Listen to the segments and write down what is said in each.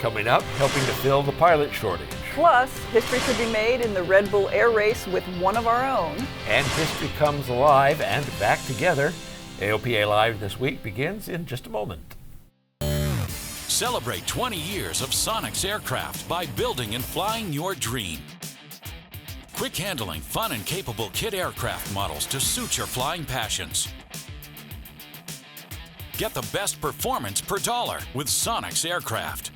Coming up, helping to fill the pilot shortage. Plus, history could be made in the Red Bull air race with one of our own. And history comes alive and back together. AOPA Live this week begins in just a moment. Celebrate 20 years of Sonex aircraft by building and flying your dream. Quick handling, fun and capable kit aircraft models to suit your flying passions. Get the best performance per dollar with Sonex aircraft.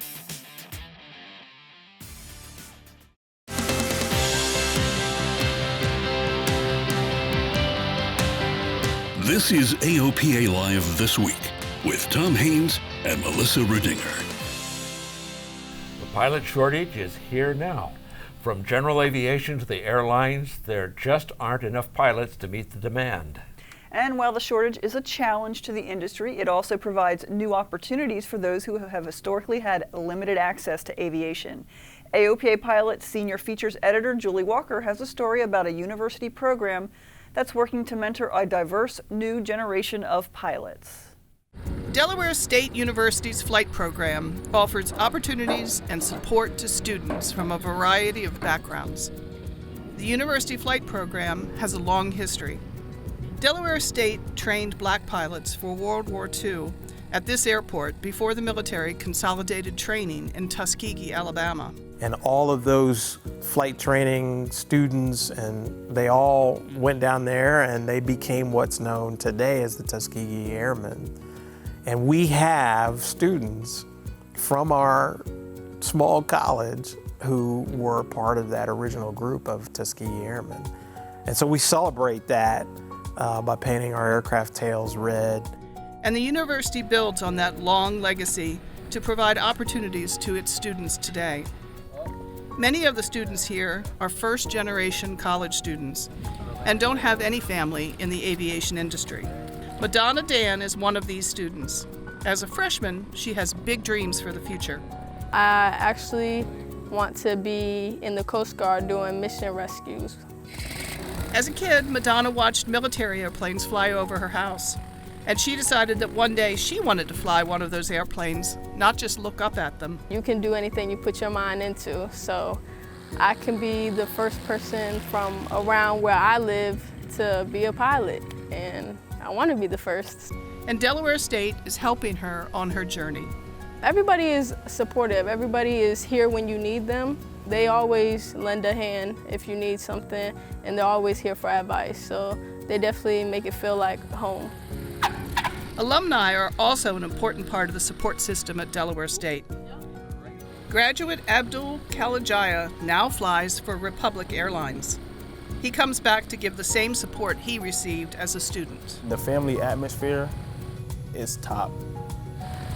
This is AOPA Live This Week with Tom Haynes and Melissa Rudinger. The pilot shortage is here now. From general aviation to the airlines, there just aren't enough pilots to meet the demand. And while the shortage is a challenge to the industry, it also provides new opportunities for those who have historically had limited access to aviation. AOPA Pilot Senior Features Editor Julie Walker has a story about a university program that's working to mentor a diverse new generation of pilots. Delaware State University's flight program offers opportunities and support to students from a variety of backgrounds. The university flight program has a long history. Delaware State trained black pilots for World War II at this airport before the military consolidated training in Tuskegee, Alabama. And all of those flight training students, and they all went down there and they became what's known today as the Tuskegee Airmen. And we have students from our small college who were part of that original group of Tuskegee Airmen. And so we celebrate that by painting our aircraft tails red. And the university builds on that long legacy to provide opportunities to its students today. Many of the students here are first-generation college students and don't have any family in the aviation industry. Madonna Dan is one of these students. As a freshman, she has big dreams for the future. I actually want to be in the Coast Guard doing mission rescues. As a kid, Madonna watched military airplanes fly over her house, and she decided that one day she wanted to fly one of those airplanes, not just look up at them. You can do anything you put your mind into, so I can be the first person from around where I live to be a pilot, and I want to be the first. And Delaware State is helping her on her journey. Everybody is supportive. Everybody is here when you need them. They always lend a hand if you need something, and they're always here for advice, so they definitely make it feel like home. Alumni are also an important part of the support system at Delaware State. Graduate Abdul Kalajaya now flies for Republic Airlines. He comes back to give the same support he received as a student. The family atmosphere is top.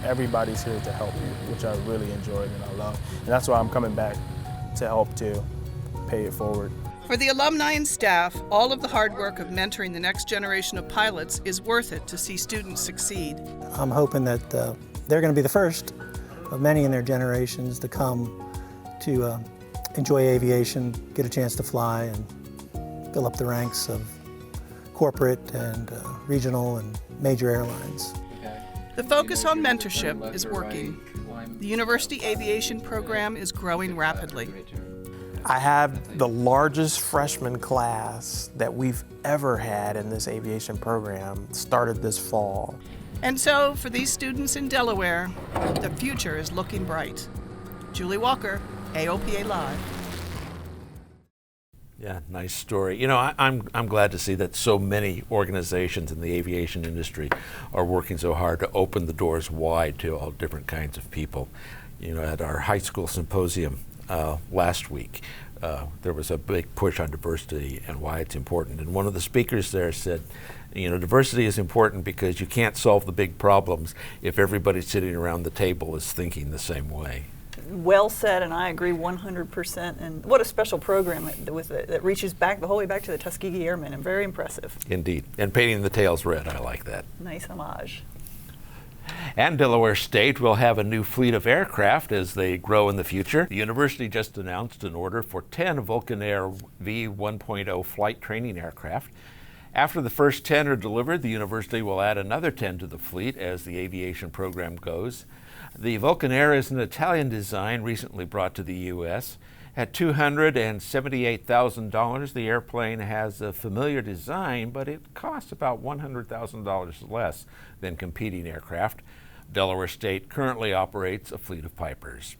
Everybody's here to help you, which I really enjoy and I love. And that's why I'm coming back to help to pay it forward. For the alumni and staff, all of the hard work of mentoring the next generation of pilots is worth it to see students succeed. I'm hoping that they're going to be the first of many in their generations to come to enjoy aviation, get a chance to fly, and fill up the ranks of corporate and regional and major airlines. The focus on mentorship is working. The university aviation program is growing rapidly. I have the largest freshman class that we've ever had in this aviation program, started this fall. And so, for these students in Delaware, the future is looking bright. Julie Walker, AOPA Live. Yeah, nice story. You know, I'm glad to see that so many organizations in the aviation industry are working so hard to open the doors wide to all different kinds of people. You know, at our high school symposium last week, there was a big push on diversity and why it's important. And one of the speakers there said, you know, diversity is important because you can't solve the big problems if everybody sitting around the table is thinking the same way. Well said, and I agree 100%. And what a special program that reaches back the whole way back to the Tuskegee Airmen, and very impressive. Indeed. And painting the tails red, I like that. Nice homage. And Delaware State will have a new fleet of aircraft as they grow in the future. The university just announced an order for 10 Vulcan Air V1.0 flight training aircraft. After the first 10 are delivered, the university will add another 10 to the fleet as the aviation program goes. The Vulcan Air is an Italian design recently brought to the U.S. At $278,000, the airplane has a familiar design, but it costs about $100,000 less than competing aircraft. Delaware State currently operates a fleet of Pipers.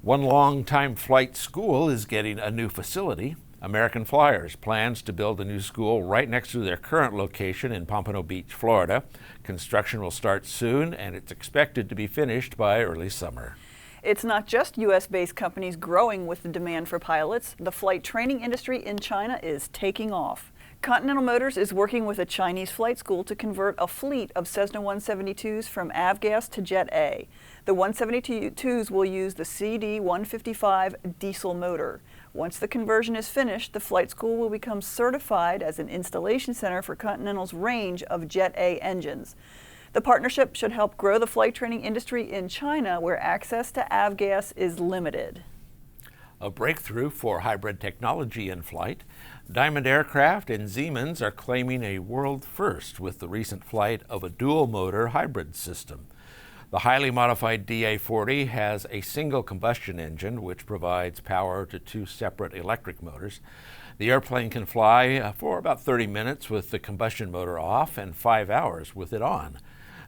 One long-time flight school is getting a new facility. American Flyers plans to build a new school right next to their current location in Pompano Beach, Florida. Construction will start soon, and it's expected to be finished by early summer. It's not just U.S.-based companies growing with the demand for pilots. The flight training industry in China is taking off. Continental Motors is working with a Chinese flight school to convert a fleet of Cessna 172s from avgas to Jet A. The 172s will use the CD-155 diesel motor. Once the conversion is finished, the flight school will become certified as an installation center for Continental's range of Jet A engines. The partnership should help grow the flight training industry in China, where access to avgas is limited. A breakthrough for hybrid technology in flight. Diamond Aircraft and Siemens are claiming a world first with the recent flight of a dual-motor hybrid system. The highly modified DA-40 has a single combustion engine which provides power to two separate electric motors. The airplane can fly for about 30 minutes with the combustion motor off and 5 hours with it on.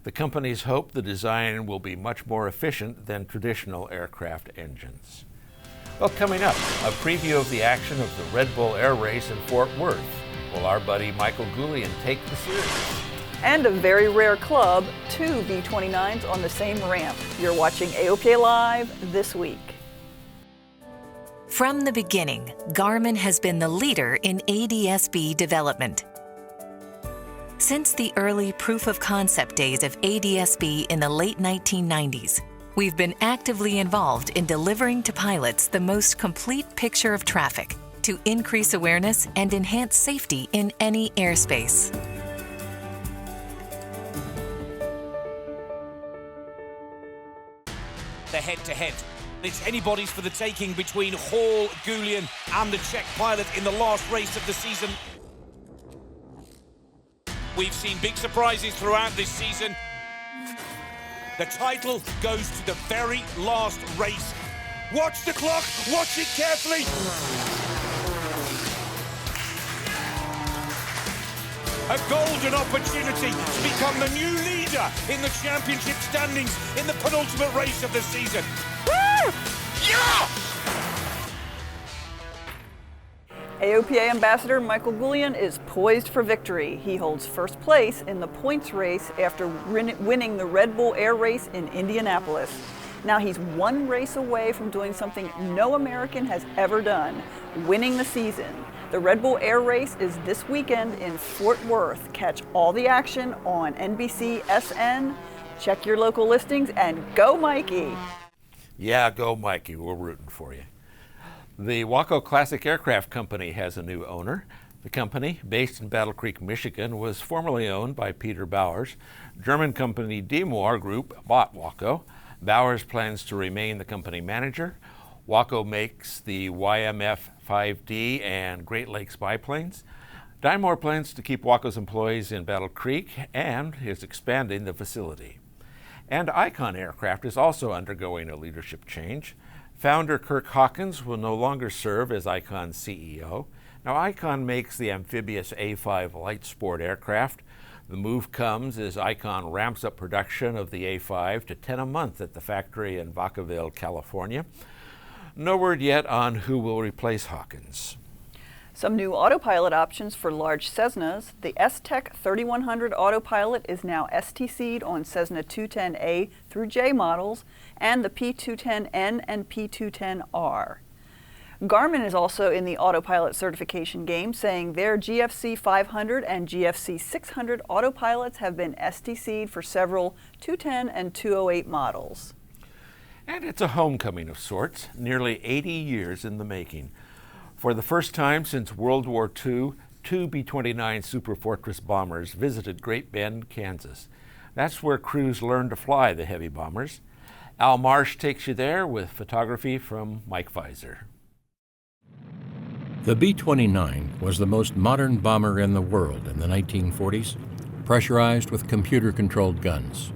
The companies hope the design will be much more efficient than traditional aircraft engines. Well, coming up, a preview of the action of the Red Bull Air Race in Fort Worth. Will our buddy Michael Goulian take the series? And a very rare club, 2 B-29s on the same ramp. You're watching AOPA Live this week. From the beginning, Garmin has been the leader in ADS-B development. Since the early proof-of-concept days of ADS-B in the late 1990s, we've been actively involved in delivering to pilots the most complete picture of traffic to increase awareness and enhance safety in any airspace. The head-to-head. It's anybody's for the taking between Hall, Goulian and the Czech pilot in the last race of the season. We've seen big surprises throughout this season. The title goes to the very last race. Watch the clock, watch it carefully. A golden opportunity to become the new leader in the championship standings in the penultimate race of the season. Woo! Yeah! AOPA Ambassador Michael Goulian is poised for victory. He holds first place in the points race after winning the Red Bull Air Race in Indianapolis. Now he's one race away from doing something no American has ever done, winning the season. The Red Bull Air Race is this weekend in Fort Worth. Catch all the action on NBC SN. Check your local listings and go Mikey! Yeah, go Mikey, we're rooting for you. The Waco Classic Aircraft Company has a new owner. The company, based in Battle Creek, Michigan, was formerly owned by Peter Bowers. German company DeMoor Group bought Waco. Bowers plans to remain the company manager. Waco makes the YMF-5D and Great Lakes biplanes. DeMoor plans to keep Waco's employees in Battle Creek and is expanding the facility. And Icon Aircraft is also undergoing a leadership change. Founder Kirk Hawkins will no longer serve as Icon's CEO. Now, Icon makes the amphibious A5 light sport aircraft. The move comes as Icon ramps up production of the A5 to 10 a month at the factory in Vacaville, California. No word yet on who will replace Hawkins. Some new autopilot options for large Cessnas. The S-TEC 3100 autopilot is now STC'd on Cessna 210A through J models and the P210N and P210R. Garmin is also in the autopilot certification game, saying their GFC 500 and GFC 600 autopilots have been STC'd for several 210 and 208 models. And it's a homecoming of sorts, nearly 80 years in the making. For the first time since World War II, 2 B-29 Superfortress bombers visited Great Bend, Kansas. That's where crews learned to fly the heavy bombers. Al Marsh takes you there with photography from Mike Visor. The B-29 was the most modern bomber in the world in the 1940s, pressurized with computer-controlled guns.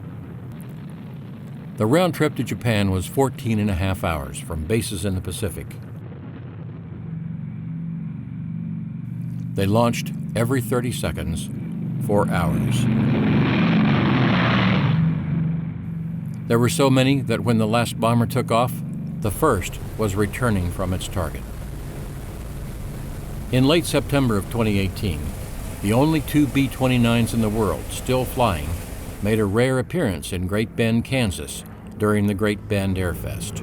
The round trip to Japan was 14 and a half hours from bases in the Pacific. They launched every 30 seconds for hours. There were so many that when the last bomber took off, the first was returning from its target. In late September of 2018, the only two B-29s in the world still flying made a rare appearance in Great Bend, Kansas during the Great Bend Air Fest.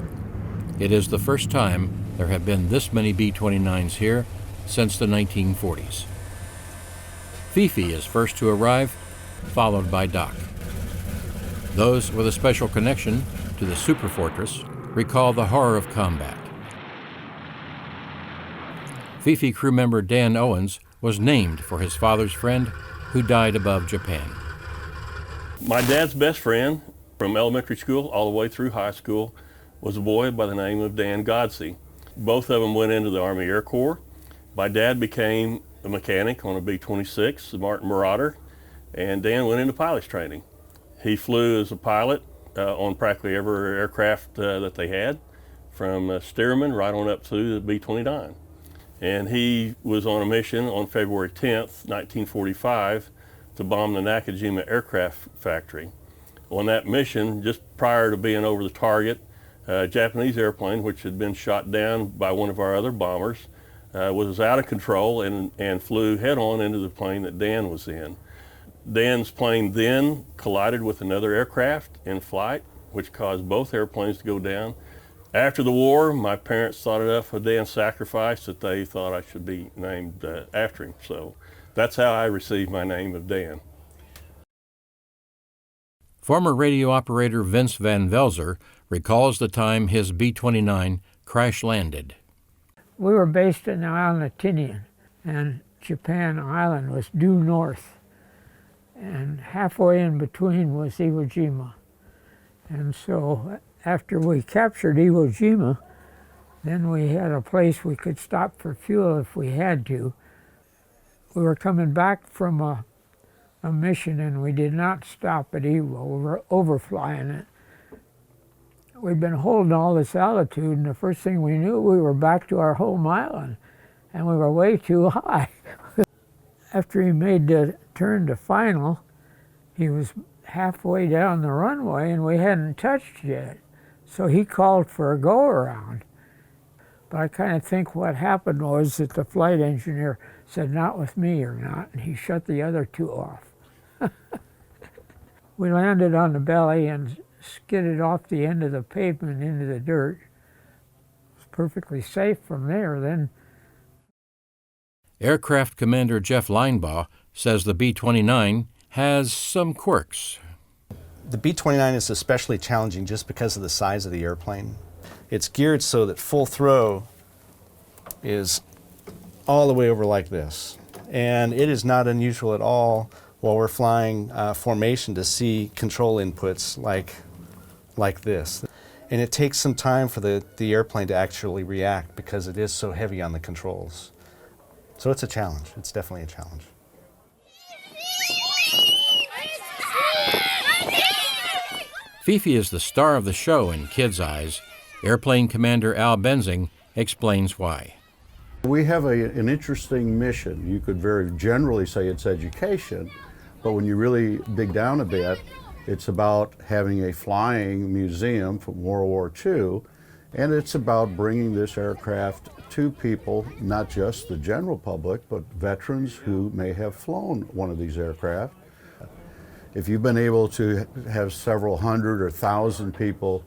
It is the first time there have been this many B-29s here since the 1940s. Fifi is first to arrive, followed by Doc. Those with a special connection to the Superfortress recall the horror of combat. Fifi crew member Dan Owens was named for his father's friend who died above Japan. My dad's best friend from elementary school all the way through high school was a boy by the name of Dan Godsey. Both of them went into the Army Air Corps. My dad became a mechanic on a B-26, the Martin Marauder, and Dan went into pilot's training. He flew as a pilot on practically every aircraft that they had, from Stearman right on up to the B-29. And he was on a mission on February 10th, 1945, to bomb the Nakajima aircraft factory. On that mission, just prior to being over the target, a Japanese airplane, which had been shot down by one of our other bombers, was out of control and flew head-on into the plane that Dan was in. Dan's plane then collided with another aircraft in flight, which caused both airplanes to go down. After the war, my parents thought enough of Dan's sacrifice that they thought I should be named after him. So that's how I received my name of Dan. Former radio operator Vince Van Velzer recalls the time his B-29 crash-landed. We were based in the island of Tinian, and Japan Island was due north. And halfway in between was Iwo Jima. And so after we captured Iwo Jima, then we had a place we could stop for fuel if we had to. We were coming back from a mission, and we did not stop at Iwo. We were overflying it. We'd been holding all this altitude, and the first thing we knew, we were back to our home island, and we were way too high. After he made the turn to final, he was halfway down the runway, and we hadn't touched yet. So he called for a go-around. But I kind of think what happened was that the flight engineer said, "Not with me or not," and he shut the other two off. We landed on the belly and skidded off the end of the pavement into the dirt. It was perfectly safe from there then. Aircraft Commander Jeff Linebaugh says the B-29 has some quirks. The B-29 is especially challenging just because of the size of the airplane. It's geared so that full throw is all the way over like this. And it is not unusual at all while we're flying formation to see control inputs like this. And it takes some time for the airplane to actually react because it is so heavy on the controls. So it's a challenge. It's definitely a challenge. Fifi is the star of the show in kids' eyes. Airplane Commander Al Benzing explains why. We have an interesting mission. You could very generally say it's education, but when you really dig down a bit, it's about having a flying museum from World War II, and it's about bringing this aircraft to people, not just the general public, but veterans who may have flown one of these aircraft. If you've been able to have several hundred or thousand people,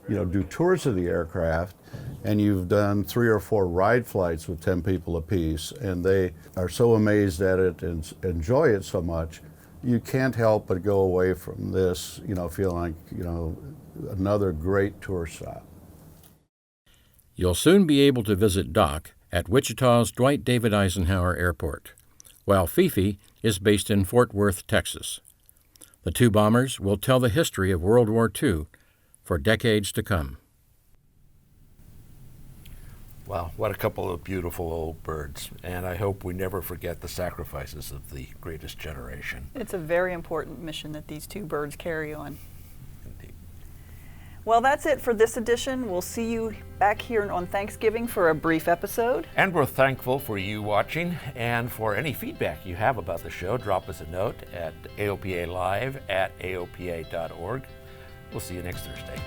do tours of the aircraft, and you've done 3 or 4 ride flights with 10 people apiece, and they are so amazed at it and enjoy it so much, you can't help but go away from this, feeling like, another great tour stop. You'll soon be able to visit Doc at Wichita's Dwight David Eisenhower Airport, while Fifi is based in Fort Worth, Texas. The two bombers will tell the history of World War II for decades to come. Wow, what a couple of beautiful old birds. And I hope we never forget the sacrifices of the greatest generation. It's a very important mission that these two birds carry on. Indeed. Well, that's it for this edition. We'll see you back here on Thanksgiving for a brief episode. And we're thankful for you watching, and for any feedback you have about the show, drop us a note at AOPALIVE@AOPA.org. We'll see you next Thursday.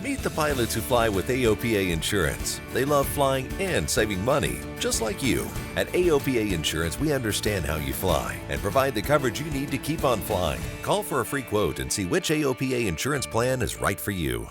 Meet the pilots who fly with AOPA Insurance. They love flying and saving money, just like you. At AOPA Insurance, we understand how you fly and provide the coverage you need to keep on flying. Call for a free quote and see which AOPA insurance plan is right for you.